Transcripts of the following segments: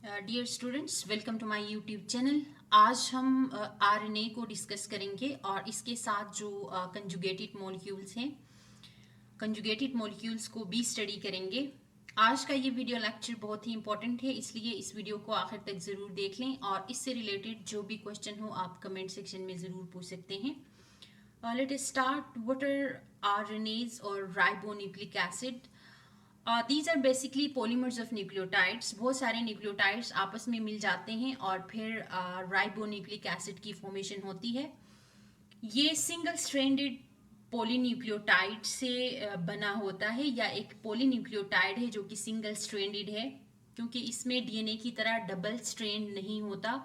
Dear students, welcome to my YouTube channel. आज हम RNA को डिस्कस करेंगे और इसके साथ जो कंजुगेटेड मॉलिक्यूल्स हैं, कंजुगेटेड मॉलिक्यूल्स को भी स्टडी करेंगे। आज का ये वीडियो लेक्चर बहुत ही इंपॉर्टेंट है, इसलिए इस वीडियो को आखिर तक ज़रूर देख लें और इससे रिलेटेड जो भी क्वेश्चन हो आप कमेंट सेक्शन में ज़रूर पूछ सकते हैं। Let us start. What are RNAs और ribonucleic acid? These are basically polymers of nucleotides. बहुत सारे न्यूक्लियोटाइड्स आपस में मिल जाते हैं और फिर राइबोन्यूक्लिक एसिड की फॉर्मेशन होती है। ये सिंगल स्ट्रैंडेड पॉलीन्यूक्लियोटाइड से बना होता है या एक पॉलीन्यूक्लियोटाइड है जो कि सिंगल स्ट्रैंडेड है, क्योंकि इसमें डीएनए की तरह डबल स्ट्रैंड नहीं होता।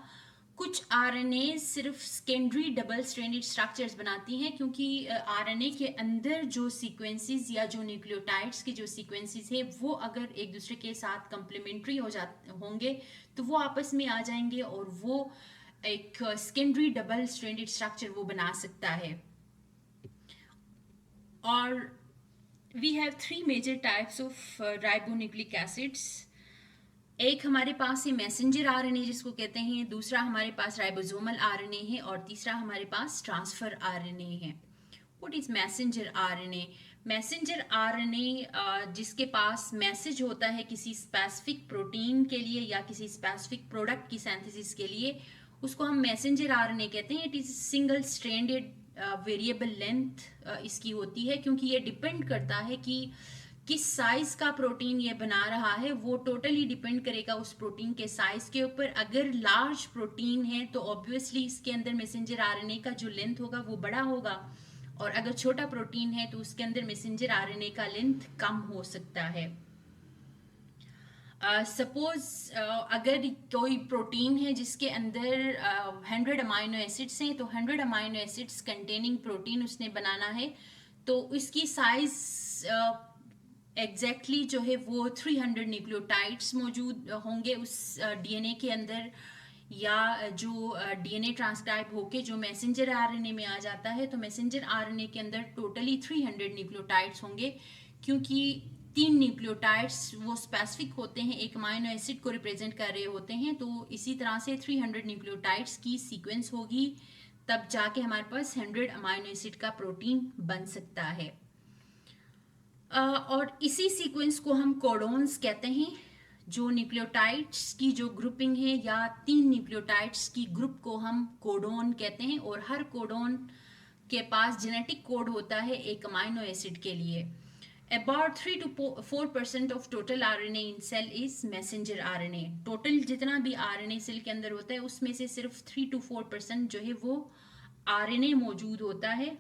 कुछ आरएनए सिर्फ सेकेंडरी डबल स्ट्रैंडेड स्ट्रक्चर्स बनाती हैं, क्योंकि आरएनए के अंदर जो सीक्वेंसेस या जो न्यूक्लियोटाइड्स के जो सीक्वेंसेस है वो अगर एक दूसरे के साथ कम्प्लीमेंट्री होंगे तो वो आपस में आ जाएंगे और वो एक सेकेंडरी डबल स्ट्रैंडेड स्ट्रक्चर वो बना सकता है। और we have three major types of ribonucleic acids. एक हमारे पास है मैसेंजर आरएनए जिसको कहते हैं, दूसरा हमारे पास राइबोसोमल आरएनए है और तीसरा हमारे पास ट्रांसफर आरएनए है। What is messenger RNA? Messenger RNA जिसके पास मैसेज होता है किसी स्पेसिफिक प्रोटीन के लिए या किसी स्पेसिफिक प्रोडक्ट की सिंथेसिस के लिए, उसको हम मैसेंजर आरएनए कहते हैं। It is single stranded variable length इसकी होती है, क्योंकि ये डिपेंड करता है कि किस साइज का प्रोटीन ये बना रहा है। वो टोटली डिपेंड करेगा उस प्रोटीन के साइज के ऊपर। अगर लार्ज प्रोटीन है तो ऑब्वियसली इसके अंदर मैसेंजर आरएनए का जो लेंथ होगा वो बड़ा होगा, और अगर छोटा प्रोटीन है तो उसके अंदर मैसेंजर आरएनए का लेंथ कम हो सकता है। सपोज अगर कोई प्रोटीन है जिसके अंदर 100 अमाइनो एसिड्स हैं, तो 100 अमाइनो एसिड्स कंटेनिंग प्रोटीन उसने बनाना है, तो इसकी साइज एग्जैक्टली जो है वो 300 न्यूक्लियोटाइड्स मौजूद होंगे उस डीएनए के अंदर, या जो डीएनए ट्रांसक्राइब होके जो मैसेंजर आरएनए में आ जाता है, तो मैसेंजर आरएनए के अंदर टोटली 300 न्यूक्लियोटाइड्स होंगे, क्योंकि 3 न्यूक्लियोटाइड्स वो स्पेसिफिक होते हैं, एक अमाइनो एसिड को रिप्रेजेंट कर रहे होते हैं। तो इसी तरह से 300 न्यूक्लियोटाइड्स की सीक्वेंस होगी, तब जाके हमारे पास 100 अमाइनो एसिड का प्रोटीन बन सकता है। और इसी सीक्वेंस को हम कोडोन्स कहते हैं। जो न्यूक्लियोटाइड्स की जो ग्रुपिंग है या 3 न्यूक्लियोटाइड्स की ग्रुप को हम कोडोन कहते हैं, और हर कोडोन के पास जेनेटिक कोड होता है एक अमाइनो एसिड के लिए। About 3 to 4% of total RNA in cell is messenger RNA. Total जितना भी आरएनए सेल के अंदर होता है उसमें से सिर्फ 3 to 4% जो है वो आरएनए मौजूद होता है।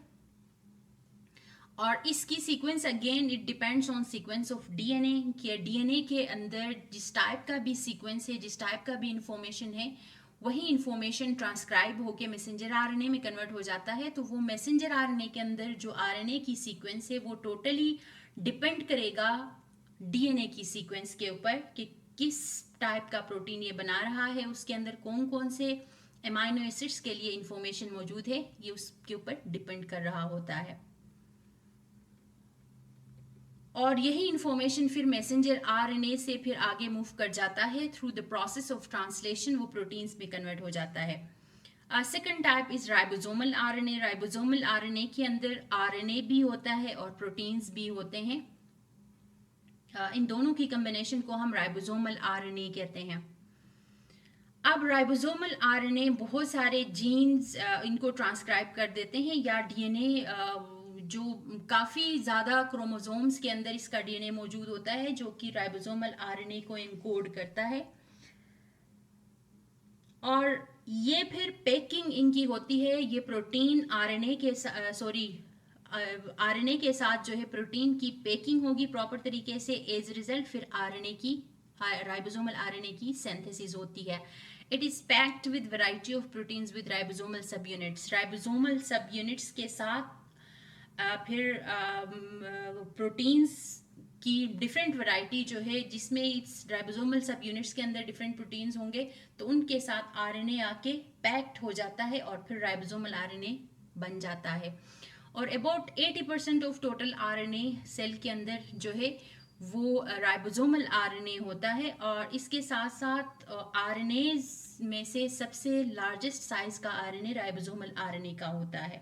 और इसकी sequence again it depends on sequence of DNA, कि डीएनए के अंदर जिस टाइप का भी सीक्वेंस है, जिस टाइप का भी इंफॉर्मेशन है, वही इंफॉर्मेशन ट्रांसक्राइब होकर मैसेंजर आरएनए में कन्वर्ट हो जाता है। तो वो मैसेंजर आरएनए के अंदर जो आरएनए की सीक्वेंस है वो टोटली डिपेंड करेगा डीएनए की सीक्वेंस के ऊपर, कि किस टाइप का प्रोटीन ये बना रहा है, उसके अंदर कौन कौन से एमाइनो एसिड्स के लिए इंफॉर्मेशन मौजूद है, ये उसके ऊपर डिपेंड कर रहा होता है। और यही इंफॉर्मेशन फिर मैसेंजर आरएनए से फिर आगे मूव कर जाता है through the process of translation, वो प्रोटीन्स में कन्वर्ट हो जाता है। Second type is ribosomal RNA. Ribosomal RNA के अंदर आरएनए भी होता है और प्रोटीन्स भी होते हैं। इन दोनों की कम्बिनेशन को हम राइबोसोमल आरएनए कहते हैं। अब राइबोसोमल आरएनए बहुत सारे जीन्स इनको ट्रांसक्राइब कर देते हैं, या डीएनए जो काफ़ी ज़्यादा क्रोमोसोम्स के अंदर इसका डीएनए मौजूद होता है जो कि राइबोसोमल आरएनए को इनकोड करता है। और ये फिर पैकिंग इनकी होती है, ये प्रोटीन आरएनए के आरएनए के साथ जो है प्रोटीन की पैकिंग होगी प्रॉपर तरीके से। एज रिजल्ट फिर आरएनए की राइबोसोमल आरएनए की सिंथेसिस होती है। It is packed with variety of proteins with ribosomal सब यूनिट्स। राइबोसोमल सब यूनिट्स के साथ फिर प्रोटीन्स की डिफरेंट वैरायटी जो है, जिसमें इस राइबोसोमल सब यूनिट्स के अंदर डिफरेंट प्रोटीन्स होंगे, तो उनके साथ आरएनए आके पैक्ड हो जाता है और फिर राइबोसोमल आरएनए बन जाता है। और about 80% of total RNA cell के अंदर जो है वो राइबोसोमल आरएनए होता है, और इसके साथ साथ आरएनए में से सबसे लार्जेस्ट साइज का आरएनए राइबोसोमल आरएनए का होता है,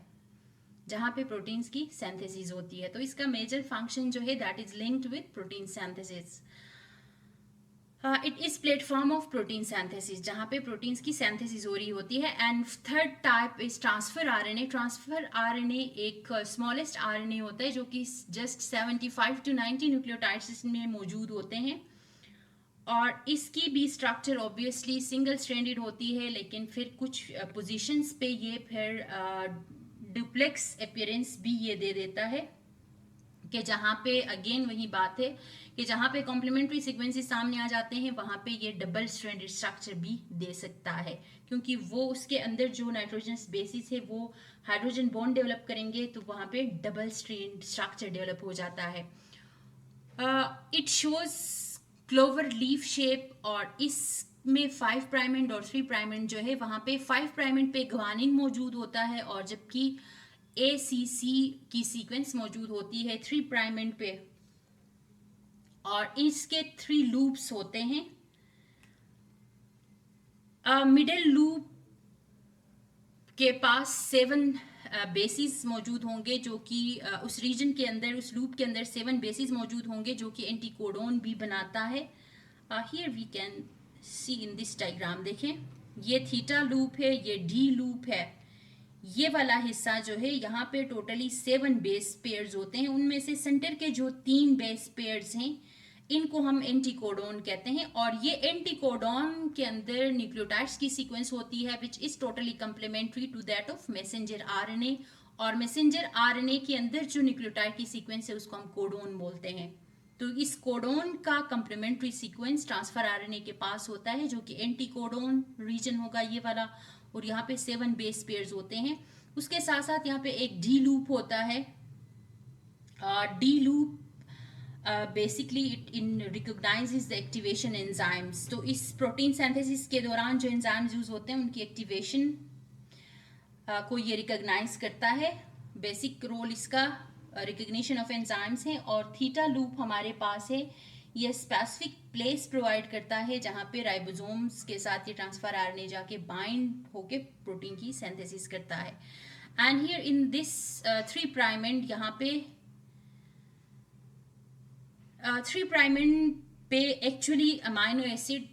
जहाँ पे प्रोटीन्स की सिंथेसिस होती है। तो इसका मेजर फंक्शन जो है that is linked with protein synthesis. It is platform of protein synthesis, जहाँ पे प्रोटीन्स की सिंथेसिस हो रही होती है। And third type is transfer RNA. Transfer RNA एक स्मॉलेस्ट आरएनए होता है जो कि जस्ट 75 to 90 न्यूक्लियोटाइड्स में मौजूद होते हैं, और इसकी भी स्ट्रक्चर ऑब्वियसली सिंगल स्ट्रैंडेड होती है, लेकिन फिर कुछ पोजीशंस पे ये फिर डुप्लेक्स अपीयरेंस भी ये दे देता है, कि जहाँ पे अगेन वही बात है कि जहाँ पे कॉम्प्लीमेंट्री सीक्वेंसेस सामने आ जाते हैं वहाँ पे ये डबल स्ट्रैंडेड स्ट्रक्चर भी दे सकता है, क्योंकि वो उसके अंदर जो नाइट्रोजन बेसिस है वो हाइड्रोजन बॉन्ड डेवलप करेंगे, तो वहाँ पे डबल स्ट्रैंड स्ट्रक्चर डेवलप हो जाता है। It shows clover leaf shape, और इसमें 5 प्राइम एंड और 3 प्राइम एंड जो है वहाँ पे 5 प्राइम एंड पे ग्वानिन मौजूद होता है, और जबकि ACC की सीक्वेंस मौजूद होती है 3 प्राइम एंड पे, और इसके 3 लूप्स होते हैं। मिडिल लूप के पास 7 बेसिस मौजूद होंगे, जो कि उस रीजन के अंदर, उस लूप के अंदर 7 बेसिस मौजूद होंगे जो कि एंटीकोडोन भी बनाता है। Here we can see in this diagram, देखें ये थीटा लूप है, ये डी लूप है। ये वाला हिस्सा जो है यहाँ पे टोटली 7 बेस पेयर्स होते हैं, उनमें से सेंटर के जो 3 बेस पेयर्स हैं इनको हम एंटीकोडोन कहते हैं, और ये एंटीकोडोन के अंदर न्यूक्लियोटाइड्स की सीक्वेंस होती है which is totally complementary to that of messenger RNA, और मैसेंजर आरएनए के अंदर जो न्यूक्लियोटाइड की सीक्वेंस है उसको हम कोडोन बोलते हैं। तो इस कोडोन का कंप्लीमेंट्री सीक्वेंस ट्रांसफर आरएनए के पास होता है, जो कि एंटीकोडोन रीजन होगा ये वाला, और यहाँ पे 7 बेस पेयर्स होते हैं। उसके साथ साथ यहाँ पे एक डी लूप होता है। D loop basically it in recognises the activation enzymes. तो इस प्रोटीन सिंथेसिस के दौरान जो एंजाइम्स यूज होते हैं उनकी एक्टिवेशन को ये रिकॉग्नाइज करता है। बेसिक रोल इसका रिकॉग्निशन ऑफ एंजाइम्स है। और थीटा लूप हमारे पास है, ये स्पेसिफिक प्लेस प्रोवाइड करता है जहाँ पे राइबोसोम्स के साथ ये ट्रांसफर आरएनए जाके बाइंड होके प्रोटीन की सिंथेसिस करता है। And here in this 3 prime and, यहाँ पे 3 प्राइम एंड पे एक्चुअली अमाइनो एसिड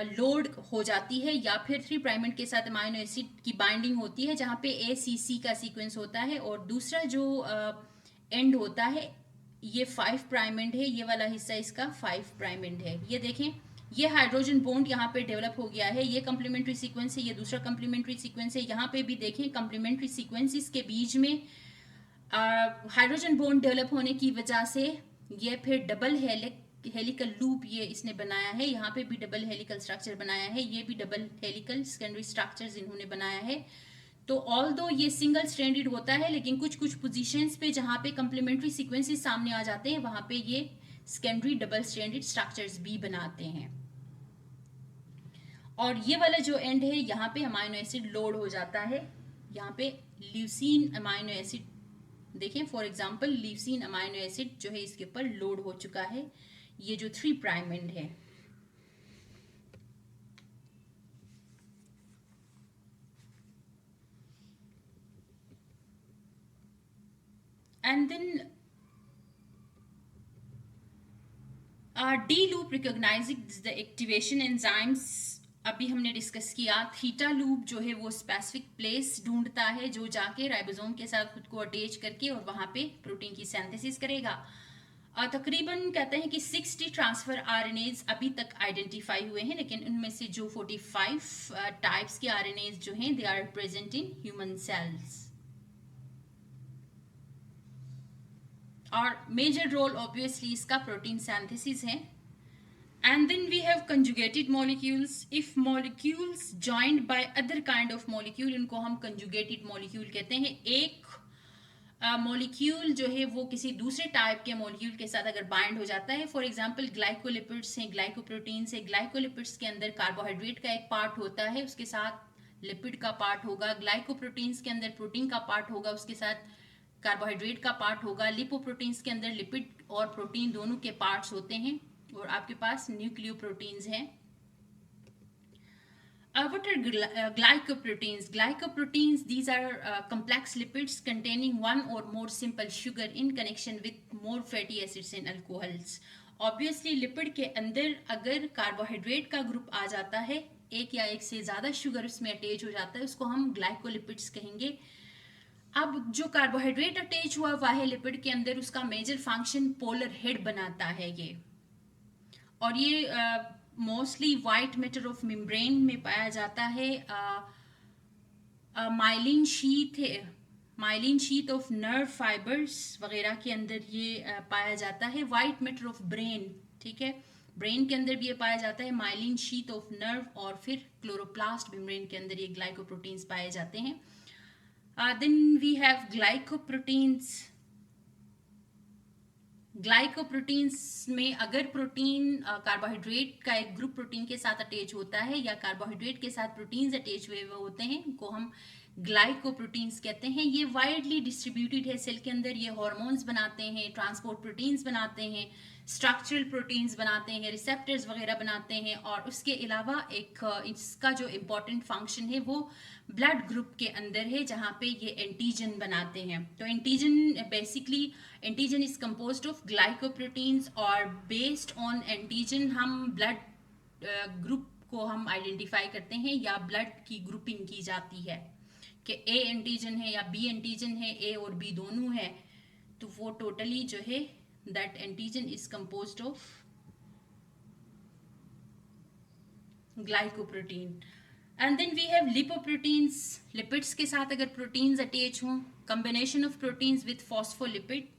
लोड हो जाती है, या फिर 3 प्राइम एंड के साथ अमाइनो एसिड की बाइंडिंग होती है, जहाँ पे ACC का सीक्वेंस होता है, और दूसरा जो एंड होता है ये 5 प्राइम एंड है, ये वाला हिस्सा इसका 5 प्राइम एंड है। ये देखें, ये हाइड्रोजन बॉन्ड यहाँ पे डेवलप हो गया है, ये कंप्लीमेंट्री सीक्वेंस है, ये दूसरा कंप्लीमेंट्री सीक्वेंस है। यहाँ पे भी देखें कंप्लीमेंट्री सीक्वेंसेस के बीच में हाइड्रोजन बॉन्ड डेवलप होने की वजह से ये फिर डबल हेलिकल लूप ये इसने बनाया है। यहाँ पे भी डबल हेलिकल स्ट्रक्चर बनाया है, ये भी डबल हेलिकल सेकेंडरी स्ट्रक्चर्स इन्होंने बनाया है। तो ऑल्दो ये सिंगल स्ट्रैंडेड होता है, लेकिन कुछ कुछ पोजीशंस पे जहाँ पे कंप्लीमेंट्री सीक्वेंसेस सामने आ जाते हैं वहाँ पे ये सेकेंडरी डबल स्ट्रैंडेड स्ट्रक्चर्स भी बनाते हैं। और ये वाला जो एंड है यहाँ पे अमाइनो एसिड लोड हो जाता है, यहाँ पे ल्यूसीन अमाइनो एसिड देखें, for example leucine amino acid जो है इसके ऊपर लोड हो चुका है, ये जो 3 प्राइम एंड है। And then D loop recognizing the activation enzymes अभी हमने डिस्कस किया। थीटा लूप जो है वो स्पेसिफिक प्लेस ढूंढता है जो जाके राइबोसोम के साथ खुद को अटैच करके और वहां पे प्रोटीन की सिंथेसिस करेगा। तकरीबन कहते हैं कि 60 ट्रांसफर आरएनएज अभी तक आइडेंटिफाई हुए हैं, लेकिन उनमें से जो 45 टाइप्स के आरएनएज जो हैं they are present in human cells. और मेजर रोल ऑब्वियसली इसका प्रोटीन सिंथेसिस है। And then we have conjugated molecules. If molecules joined by other kind of molecule, इनको हम conjugated molecule कहते हैं। एक मॉलिक्यूल जो है वो किसी दूसरे टाइप के मॉलिक्यूल के साथ अगर बाइंड हो जाता है, फॉर एग्जांपल ग्लाइकोलिपिड्स हैं, ग्लाइकोप्रोटीन्स है। ग्लाइकोलिपिड्स के अंदर कार्बोहाइड्रेट का एक पार्ट होता है, उसके साथ लिपिड का पार्ट होगा। ग्लाइकोप्रोटीन्स के अंदर प्रोटीन का पार्ट होगा, उसके साथ कार्बोहाइड्रेट का पार्ट होगा। लिपोप्रोटीन्स के अंदर लिपिड और प्रोटीन दोनों के पार्ट्स होते हैं और आपके पास न्यूक्लियोप्रोटीन्स हैं। What are glycoproteins? Glycoproteins, these are complex lipids containing one or more simple sugar in connection with more fatty acids and alcohols. Obviously, lipid के अंदर अगर कार्बोहाइड्रेट का ग्रुप आ जाता है, एक या एक से ज़्यादा शुगर उसमें अटैच हो जाता है, उसको हम ग्लाइकोलिपिड्स कहेंगे। अब जो कार्बोहाइड्रेट अटैच हुआ हुआ है लिपिड के अंदर, उसका मेजर फंक्शन पोलर हेड बनाता है ये, और ये mostly white matter of membrane में पाया जाता है। Myelin sheath of nerve fibres वगैरह के अंदर ये पाया जाता है। वाइट मैटर ऑफ ब्रेन, ठीक है, ब्रेन के अंदर भी ये पाया जाता है, माइलिन शीथ ऑफ नर्व, और फिर क्लोरोप्लास्ट मेम्ब्रेन के अंदर ये ग्लाइकोप्रोटीन्स पाए जाते हैं। Then we have glycoproteins. Glycoproteins में अगर प्रोटीन कार्बोहाइड्रेट का एक ग्रुप प्रोटीन के साथ अटैच होता है या कार्बोहाइड्रेट के साथ प्रोटीन्स अटैच हुए हुए होते हैं, इनको हम ग्लाइकोप्रोटीन्स कहते हैं। ये वाइडली डिस्ट्रीब्यूटेड है सेल के अंदर। ये हार्मोन्स बनाते हैं, ट्रांसपोर्ट प्रोटीन्स बनाते हैं, स्ट्रक्चरल प्रोटीन्स बनाते हैं, रिसेप्टर्स वगैरह बनाते हैं, और उसके अलावा एक इसका जो इम्पॉर्टेंट फंक्शन है वो ब्लड ग्रुप के अंदर है, जहाँ पे ये एंटीजन बनाते हैं। तो antigen basically, antigen is composed of glycoproteins, और बेस्ड ऑन एंटीजन हम ब्लड ग्रुप को हम आइडेंटिफाई करते हैं या ब्लड की ग्रुपिंग की जाती है कि ए एंटीजन है या बी एंटीजन है, ए और बी दोनों है, तो वो टोटली जो है that antigen is composed of glycoprotein. And then we have lipoproteins. Lipids के साथ अगर proteins attach हों, combination of proteins with phospholipid,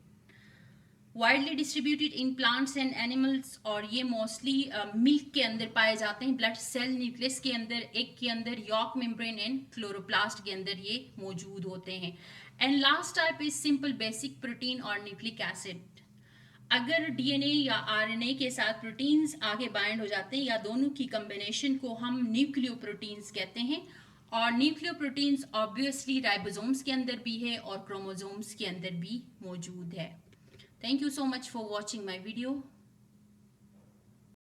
widely distributed in plants and animals, और ये mostly milk के अंदर पाए जाते हैं, blood cell nucleus के अंदर, egg के अंदर, yolk membrane and chloroplast के अंदर ये मौजूद होते हैं। And last type is simple basic protein और nucleic acid. अगर डीएनए या आरएनए के साथ प्रोटीन्स आगे बाइंड हो जाते हैं या दोनों की कम्बिनेशन को हम न्यूक्लियोप्रोटीन्स कहते हैं, और न्यूक्लियोप्रोटीन्स ऑब्वियसली राइबोसोम्स के अंदर भी है और क्रोमोसोम्स के अंदर भी मौजूद है। Thank you so much for watching my video.